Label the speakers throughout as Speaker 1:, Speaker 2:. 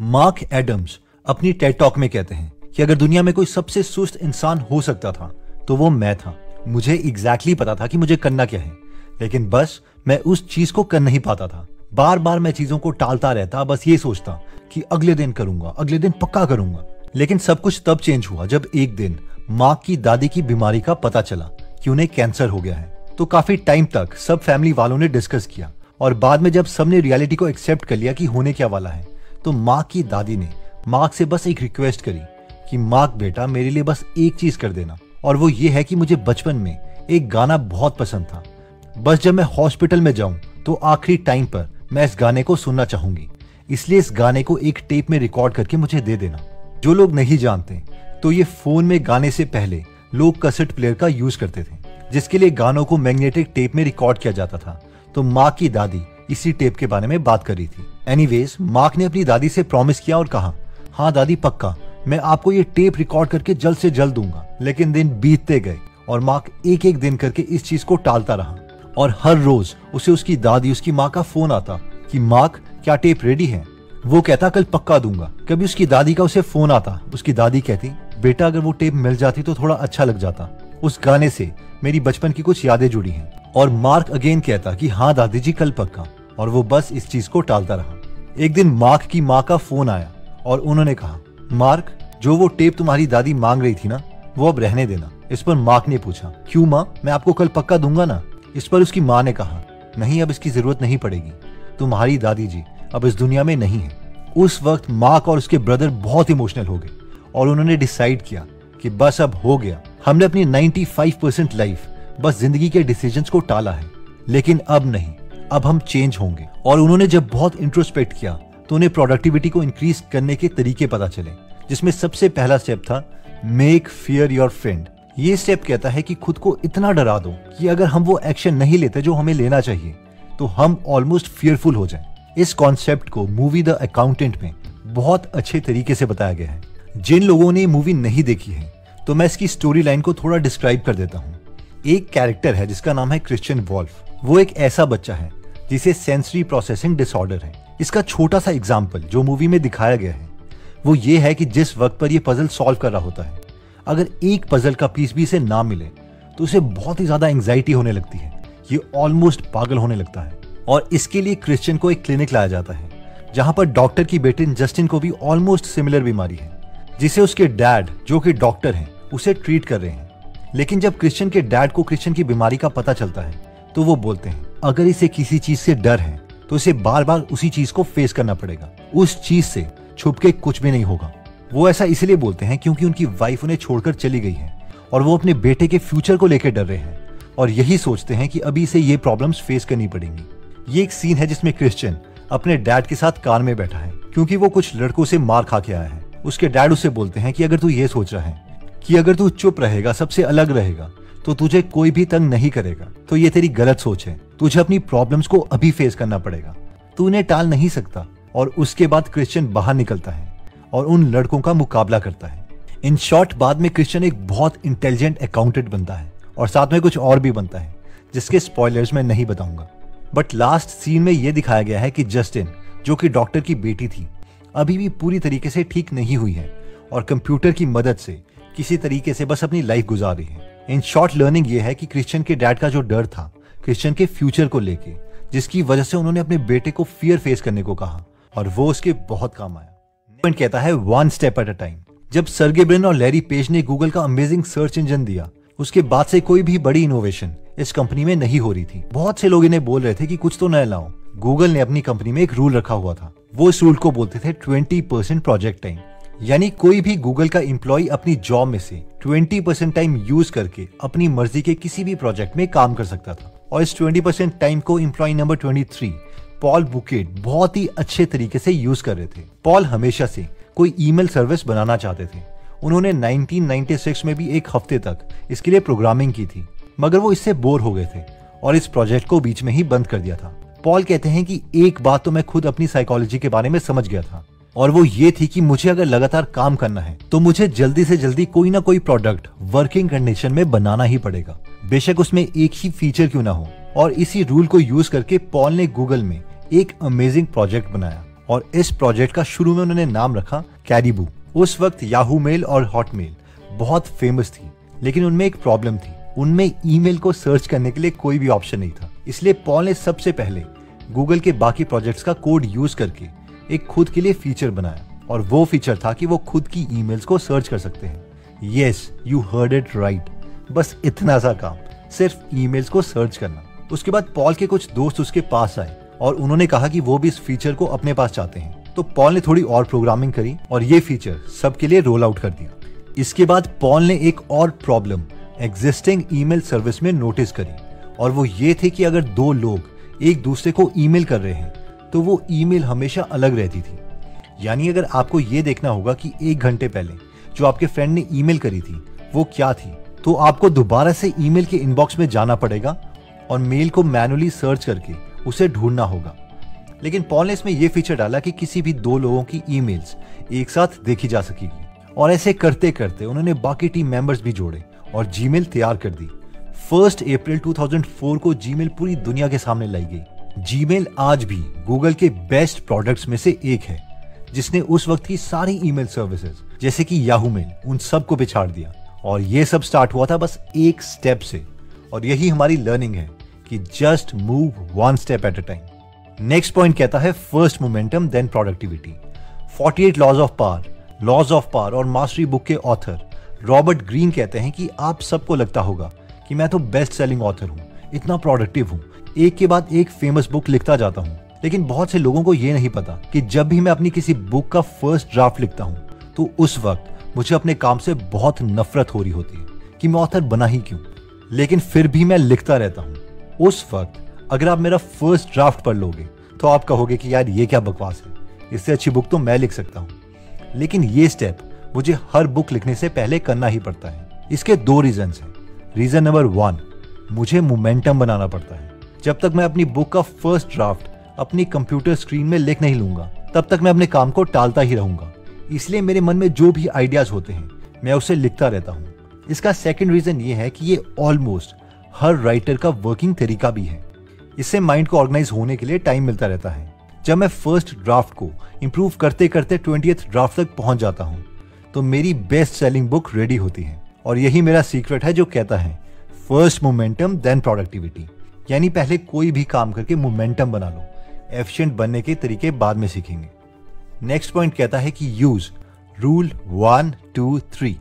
Speaker 1: Mark Adams अपनी Ted talk में कहते हैं कि अगर दुनिया में कोई सबसे सुस्त इंसान हो सकता था तो वो मैं था। मुझे एग्जैक्टली पता था कि मुझे करना क्या है, लेकिन बस मैं उस चीज को कर नहीं पाता था। बार बार मैं चीजों को टालता रहता, बस ये सोचता कि अगले दिन करूंगा, अगले दिन पक्का करूंगा। लेकिन सब कुछ तब चेंज हुआ जब एक दिन मार्क की दादी की बीमारी का पता चला कि उन्हें कैंसर हो गया है। तो काफी टाइम तक सब फैमिली वालों ने डिस्कस किया और बाद में जब सबने रियलिटी को एक्सेप्ट कर लिया कि होने क्या वाला है, तो मार्क की दादी ने मार्क से बस एक रिक्वेस्ट करी कि मार्क बेटा, मेरे लिए बस एक चीज कर देना, और वो ये है कि मुझे बचपन में एक गाना बहुत पसंद था। बस जब मैं हॉस्पिटल में जाऊं तो आखिरी टाइम पर मैं इस गाने को सुनना चाहूंगी, इसलिए इस गाने को एक टेप में रिकॉर्ड करके मुझे दे देना। जो लोग नहीं जानते तो ये फोन में गाने से पहले लोग कैसेट प्लेयर का यूज करते थे, जिसके लिए गानों को मैग्नेटिक टेप में रिकॉर्ड किया जाता था। तो मार्क की दादी इसी टेप के बारे में बात कर रही थी। एनीवेज, मार्क ने अपनी दादी से प्रॉमिस किया और कहा, हाँ दादी पक्का, मैं आपको ये टेप रिकॉर्ड करके जल्द से जल्द दूंगा। लेकिन दिन बीतते गए और मार्क एक एक दिन करके इस चीज को टालता रहा और हर रोज उसे उसकी दादी, उसकी माँ का फोन आता कि मार्क क्या टेप रेडी है। वो कहता कल पक्का दूंगा। कभी उसकी दादी का उसे फोन आता, उसकी दादी कहती बेटा अगर वो टेप मिल जाती तो थोड़ा अच्छा लग जाता, उस गाने से मेरी बचपन की कुछ यादें जुड़ी हैं। और मार्क अगेन कहता कि हाँ दादी जी कल पक्का, और वो बस इस चीज को टालता रहा। एक दिन मार्क की माँ का फोन आया और उन्होंने कहा, मार्क जो वो टेप तुम्हारी दादी मांग रही थी ना, वो अब रहने देना। इस पर मार्क ने पूछा, क्यों माँ, मैं आपको कल पक्का दूंगा ना। इस पर उसकी माँ ने कहा, नहीं अब इसकी जरूरत नहीं पड़ेगी, तुम्हारी दादी जी अब इस दुनिया में नहीं है। उस वक्त मार्क और उसके ब्रदर बहुत इमोशनल हो गए और उन्होंने डिसाइड किया कि बस अब हो गया, हमने अपनी 95% लाइफ बस जिंदगी के डिसीजंस को टाला है, लेकिन अब नहीं, अब हम चेंज होंगे। और उन्होंने जब बहुत इंट्रोस्पेक्ट किया तो उन्हें प्रोडक्टिविटी को इंक्रीज करने के तरीके पता चले, जिसमें सबसे पहला स्टेप था मेक फियर योर फ्रेंड। ये स्टेप कहता है कि खुद को इतना डरा दो कि अगर हम वो एक्शन नहीं लेते जो हमें लेना चाहिए तो हम ऑलमोस्ट फियरफुल हो जाएं। इस कॉन्सेप्ट को मूवी द अकाउंटेंट में बहुत अच्छे तरीके से बताया गया है। जिन लोगों ने मूवी नहीं देखी है तो मैं इसकी स्टोरी लाइन को थोड़ा डिस्क्राइब कर देता हूँ। एक कैरेक्टर है जिसका नाम है क्रिश्चियन वॉल्फ। वो एक ऐसा बच्चा है जिसे सेंसरी प्रोसेसिंग डिसऑर्डर है। इसका छोटा सा एग्जाम्पल जो मूवी में दिखाया गया है वो ये है कि जिस वक्त पर ये पजल सॉल्व कर रहा होता है, अगर एक पजल का पीस भी इसे ना मिले तो उसे बहुत ही ज्यादा एंजाइटी होने लगती है, ये ऑलमोस्ट पागल होने लगता है। और इसके लिए क्रिश्चियन को एक क्लिनिक लाया जाता है जहां पर डॉक्टर की बेटी जस्टिन को भी ऑलमोस्ट सिमिलर बीमारी है, जिसे उसके डैड जो कि डॉक्टर हैं उसे ट्रीट कर रहे हैं। लेकिन जब क्रिश्चियन के डैड को क्रिश्चियन की बीमारी का पता चलता है तो वो बोलते हैं अगर इसे किसी चीज से डर है तो इसे बार बार उसी चीज को फेस करना पड़ेगा, उस चीज से छुप के कुछ भी नहीं होगा। वो ऐसा इसलिए बोलते हैं क्योंकि उनकी वाइफ उन्हें छोड़कर चली गई है और वो अपने बेटे के फ्यूचर को लेकर डर रहे हैं और यही सोचते हैं कि अभी से ये प्रॉब्लम्स फेस करनी पड़ेंगी। ये एक सीन है जिसमें क्रिश्चियन अपने डैड के साथ कार में बैठा है क्योंकि वो कुछ लड़कों से मार खा के आया है। उसके डैड उसे बोलते हैं कि अगर तू ये सोच रहा है कि अगर तू चुप रहेगा, सबसे अलग रहेगा, तो तुझे कोई भी तंग नहीं करेगा, तो ये तेरी गलत सोच है। तुझे अपनी प्रॉब्लम्स को अभी फेस करना पड़ेगा, तू उन्हें टाल नहीं सकता। और उसके बाद क्रिश्चियन बाहर निकलता है और उन लड़कों का मुकाबला करता है। इन शॉर्ट, बाद में क्रिश्चियन एक बहुत इंटेलिजेंट अकाउंटेंट बनता है और साथ में कुछ और भी बनता है जिसके स्पॉयलर्स मैं नहीं बताऊंगा। बट लास्ट सीन में यह दिखाया गया है कि जस्टिन जो कि डॉक्टर की बेटी थी अभी भी पूरी तरीके से ठीक नहीं हुई है और कंप्यूटर की मदद से किसी तरीके से बस अपनी लाइफ गुजार रही है। इन शॉर्ट, लर्निंग ये है कि क्रिश्चियन के डैड का जो डर था क्रिश्चियन के फ्यूचर को लेके, जिसकी वजह से उन्होंने अपने बेटे को फियर फेस करने को कहा और वो उसके बहुत काम आया। पॉइंट कहता है one step at a time. जब सर्गे ब्रिन और लैरी पेज ने गूगल का अमेजिंग सर्च इंजन दिया, उसके बाद से कोई भी बड़ी इनोवेशन इस कंपनी में नहीं हो रही थी। बहुत से लोग इन्हें बोल रहे थे कि कुछ तो नया लाओ। गूगल ने अपनी कंपनी में एक रूल रखा हुआ था। वो इस रूल को बोलते थे 20% प्रोजेक्ट टाइम, यानी कोई भी गूगल का एम्प्लॉय अपनी जॉब में से 20% टाइम यूज करके अपनी मर्जी के किसी भी प्रोजेक्ट में काम कर सकता था। और इस 20% टाइम को एम्प्लॉय नंबर 23 पॉल बुकेट बहुत ही अच्छे तरीके से यूज कर रहे थे। पॉल हमेशा से कोई ईमेल सर्विस बनाना चाहते थे। उन्होंने 1996 में भी एक हफ्ते तक इसके लिए प्रोग्रामिंग की थी, मगर वो इससे बोर हो गए थे और इस प्रोजेक्ट को बीच में ही बंद कर दिया था। पॉल कहते हैं कि एक बात तो मैं खुद अपनी साइकोलॉजी के बारे में समझ गया था और वो ये थी कि मुझे अगर लगातार काम करना है तो मुझे जल्दी से जल्दी कोई ना कोई प्रोडक्ट वर्किंग कंडीशन में बनाना ही पड़ेगा, बेशक उसमें एक ही फीचर क्यों ना हो। और इसी रूल को यूज करके पॉल ने गूगल में एक अमेजिंग प्रोजेक्ट बनाया और इस प्रोजेक्ट का शुरू में उन्होंने नाम रखा कैरिबू। उस वक्त याहू मेल और हॉटमेल बहुत फेमस थी, लेकिन उनमें एक प्रॉब्लम थी, उनमें ईमेल को सर्च करने के लिए कोई भी ऑप्शन नहीं था। इसलिए पॉल ने सबसे पहले गूगल के बाकी प्रोजेक्ट्स का कोड यूज करके एक खुद के लिए फीचर बनाया, और वो फीचर था कि वो खुद की ईमेल्स को सर्च कर सकते हैं। Yes, you heard it right, बस इतना सा काम, सिर्फ ईमेल्स को सर्च करना। उसके बाद पॉल के कुछ दोस्त उसके पास आए और उन्होंने कहा कि वो भी इस फीचर को अपने पास चाहते हैं। तो पॉल ने थोड़ी और प्रोग्रामिंग करी और ये फीचर सबके लिए रोल आउट कर दिया। इसके बाद पॉल ने एक और प्रॉब्लम एग्जिस्टिंग ईमेल सर्विस में नोटिस करी, और वो ये थे कि अगर दो लोग एक दूसरे को ईमेल कर रहे हैं तो वो ईमेल हमेशा अलग रहती थी। यानी अगर आपको ये देखना होगा कि 1 घंटे पहले जो आपके फ्रेंड ने ईमेल करी थी वो क्या थी, तो आपको दोबारा से ईमेल के इनबॉक्स में जाना पड़ेगा और मेल को मैनुअली सर्च करके उसे ढूंढना होगा। लेकिन पॉल ने इसमें यह फीचर डाला कि किसी भी 2 लोगों की ईमेल्स एक साथ देखी जा सकेगी, और ऐसे करते करते उन्होंने बाकी टीम मेंबर्स भी जोड़े और जीमेल तैयार कर दी। 1 अप्रैल 2004 को जीमेल पूरी दुनिया के सामने लाई गई। जीमेल आज भी गूगल के बेस्ट प्रोडक्ट्स में से एक है, जिसने उस वक्त की सारी ईमेल सर्विसेज जैसे कि याहू मेल उन सब को पिछाड़ दिया। और ये सब स्टार्ट हुआ था बस एक स्टेप से, और यही हमारी लर्निंग है कि just move 1 step at a time. Next point कहता है first momentum then productivity. 48 laws of power और मास्टरी बुक के ऑथर रॉबर्ट ग्रीन कहते हैं कि आप सबको लगता होगा कि मैं तो बेस्ट सेलिंग ऑथर हूँ, इतना प्रोडक्टिव हूँ, एक के बाद एक फेमस बुक लिखता जाता हूँ। लेकिन बहुत से लोगों को ये नहीं पता कि जब भी मैं अपनी किसी बुक का फर्स्ट ड्राफ्ट लिखता हूँ तो उस वक्त मुझे अपने काम से बहुत नफरत हो रही होती है कि मैं ऑथर बना ही क्यों, लेकिन फिर भी मैं लिखता रहता हूँ। उस वक्त अगर आप मेरा फर्स्ट ड्राफ्ट पढ़ लोगे तो आप कहोगे कि यार ये क्या बकवास है, इससे अच्छी बुक तो मैं लिख सकता हूँ। लेकिन ये स्टेप मुझे हर बुक लिखने से पहले करना ही पड़ता है। इसके 2 रीजंस हैं। रीजन नंबर 1, मुझे मोमेंटम बनाना पड़ता है। जब तक मैं अपनी बुक का फर्स्ट ड्राफ्ट अपनी कंप्यूटर स्क्रीन में लिख नहीं लूंगा तब तक मैं अपने काम को टालता ही रहूंगा। इसलिए मेरे मन में जो भी आइडियाज होते हैं मैं उसे लिखता रहता हूँ। इसका सेकंड रीजन ये है कि ये ऑलमोस्ट हर राइटर का वर्किंग तरीका भी है। इससे माइंड को ऑर्गेनाइज होने के लिए टाइम मिलता रहता है। जब मैं फर्स्ट ड्राफ्ट को इंप्रूव करते करते 20th ड्राफ्ट तक पहुंच जाता हूं तो मेरी बेस्ट सेलिंग बुक रेडी होती है। और यही मेरा सीक्रेट है जो कहता है फर्स्ट मोमेंटम देन प्रोडक्टिविटी। यानी पहले कोई भी काम करके मोमेंटम बना लो, एफिशिएंट बनने के तरीके बाद में सीखेंगे। नेक्स्ट पॉइंट कहता है कि यूज रूल 1 2 3।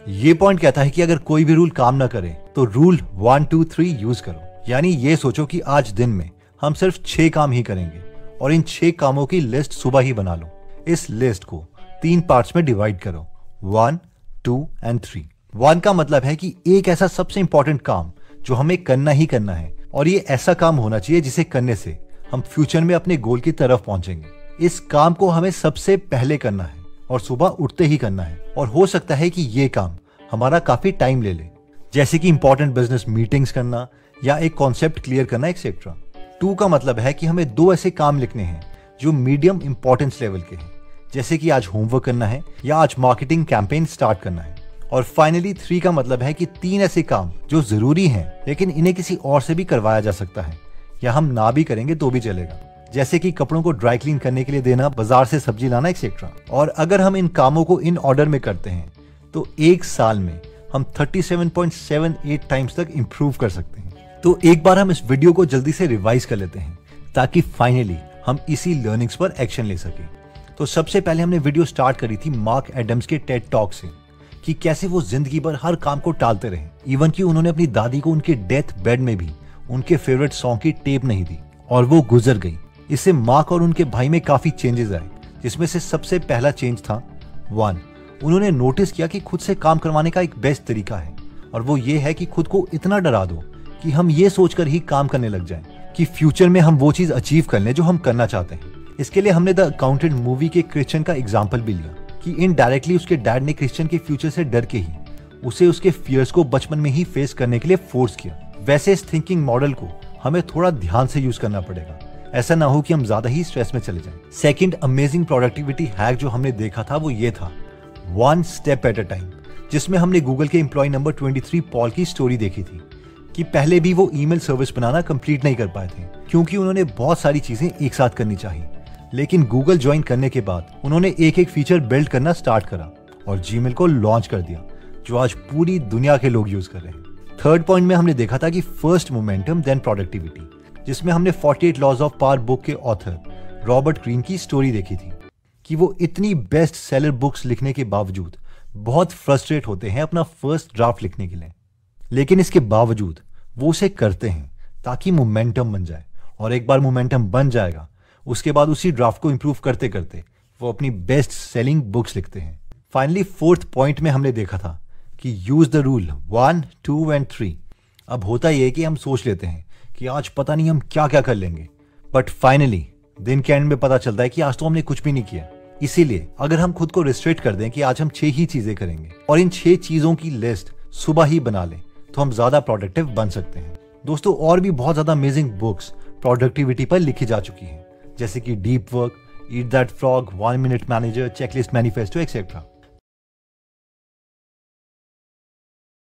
Speaker 1: ये पॉइंट कहता है कि अगर कोई भी रूल काम ना करे तो रूल 1 2 3 यूज करो। यानी ये सोचो कि आज दिन में हम सिर्फ 6 काम ही करेंगे और इन 6 कामों की लिस्ट सुबह ही बना लो। इस लिस्ट को 3 पार्ट्स में डिवाइड करो, 1 2 एंड 3। 1 का मतलब है कि एक ऐसा सबसे इंपॉर्टेंट काम जो हमें करना ही करना है, और ये ऐसा काम होना चाहिए जिसे करने से हम फ्यूचर में अपने गोल की तरफ पहुंचेंगे। इस काम को हमें सबसे पहले करना है और सुबह उठते ही करना है। और हो सकता है कि ये काम हमारा काफी टाइम ले ले, जैसे कि इंपॉर्टेंट बिजनेस मीटिंग्स करना या एक कॉन्सेप्ट क्लियर करना, एक्सेट्रा। 2 का मतलब है कि हमें 2 ऐसे काम लिखने हैं जो मीडियम इंपॉर्टेंस लेवल के हैं, जैसे कि आज होमवर्क करना है या आज मार्केटिंग कैंपेन स्टार्ट करना है। और फाइनली 3 का मतलब है कि 3 ऐसे काम जो जरूरी हैं लेकिन इन्हें किसी और से भी करवाया जा सकता है, या हम ना भी करेंगे तो भी चलेगा, जैसे कि कपड़ों को ड्राई क्लीन करने के लिए देना, बाजार से सब्जी लाना, एक्सेट्रा। और अगर हम इन कामों को इन ऑर्डर में करते हैं तो 1 साल में हम 37.78 टाइम्स तक इंप्रूव कर सकते हैं। तो एक बार हम इस वीडियो को जल्दी से रिवाइज कर लेते हैं ताकि फाइनली हम इसी लर्निंग्स पर एक्शन ले सकें। तो सबसे पहले हमने वीडियो स्टार्ट करी थी मार्क एडम्स के टेड टॉक से कि कैसे वो जिंदगी भर हर काम को टालते रहे, इवन कि उन्होंने अपनी दादी को उनके डेथ बेड में भी उनके फेवरेट सॉन्ग की टेप नहीं दी और वो गुजर गई। इससे मार्क और उनके भाई में काफी चेंजेस आए, जिसमें से सबसे पहला चेंज था 1, उन्होंने नोटिस किया कि खुद से काम करवाने का एक बेस्ट तरीका है, और वो ये है कि खुद को इतना डरा दो कि हम ये सोचकर ही काम करने लग जाएं कि फ्यूचर में हम वो चीज अचीव कर लें जो हम करना चाहते हैं। इसके लिए हमने द अकाउंटेंट मूवी के क्रिश्चियन का एग्जाम्पल भी लिया कि इनडायरेक्टली उसके डैड ने क्रिश्चियन के फ्यूचर से डर के ही उसे उसके फियर्स को बचपन में ही फेस करने के लिए फोर्स किया। वैसे इस थिंकिंग मॉडल को हमें थोड़ा ध्यान से यूज करना पड़ेगा, ऐसा ना हो कि हम ज्यादा ही स्ट्रेस में चले जाएं। सेकंड अमेजिंग प्रोडक्टिविटी हैक जो हमने देखा था वो ये था 1 स्टेप एट अ टाइम, जिसमें हमने गूगल के एम्प्लॉय नंबर 23 पॉल की स्टोरी देखी थी कि पहले भी वो ईमेल सर्विस बनाना कंप्लीट नहीं कर पाए थे क्योंकि उन्होंने बहुत सारी चीजें एक साथ करनी चाहिए। लेकिन गूगल ज्वाइन करने के बाद उन्होंने एक एक फीचर बिल्ड करना स्टार्ट करा और जीमेल को लॉन्च कर दिया, जो आज पूरी दुनिया के लोग यूज कर रहे हैं। थर्ड पॉइंट में हमने देखा था कि फर्स्ट मोमेंटम देन प्रोडक्टिविटी, जिसमें हमने 48 लॉज ऑफ पावर बुक के ऑथर रॉबर्ट ग्रीन की स्टोरी देखी थी कि वो इतनी बेस्ट सेलर बुक्स लिखने के बावजूद बहुत फ्रस्ट्रेट होते हैं अपना फर्स्ट ड्राफ्ट लिखने के लिए, लेकिन इसके बावजूद वो उसे करते हैं ताकि मोमेंटम बन जाए, और एक बार मोमेंटम बन जाएगा उसके बाद उसी ड्राफ्ट को इंप्रूव करते करते वो अपनी बेस्ट सेलिंग बुक्स लिखते हैं। फाइनली फोर्थ पॉइंट में हमने देखा था कि यूज द रूल 1, 2 एंड 3। अब होता यह है कि हम सोच लेते हैं कि आज पता नहीं हम क्या क्या कर लेंगे, बट फाइनली दिन के एंड में पता चलता है कि आज तो हमने कुछ भी नहीं किया। इसीलिए अगर हम खुद को रिस्ट्रिक्ट कर दें कि आज हम 6 ही चीजें करेंगे और इन 6 चीजों की लिस्ट सुबह ही बना लें, तो हम ज्यादा प्रोडक्टिव बन सकते हैं। दोस्तों, और भी बहुत ज्यादा अमेजिंग बुक्स प्रोडक्टिविटी पर लिखी जा चुकी हैं, जैसे कि deep work, eat that frog, 1 minute manager, checklist manifesto etcetera.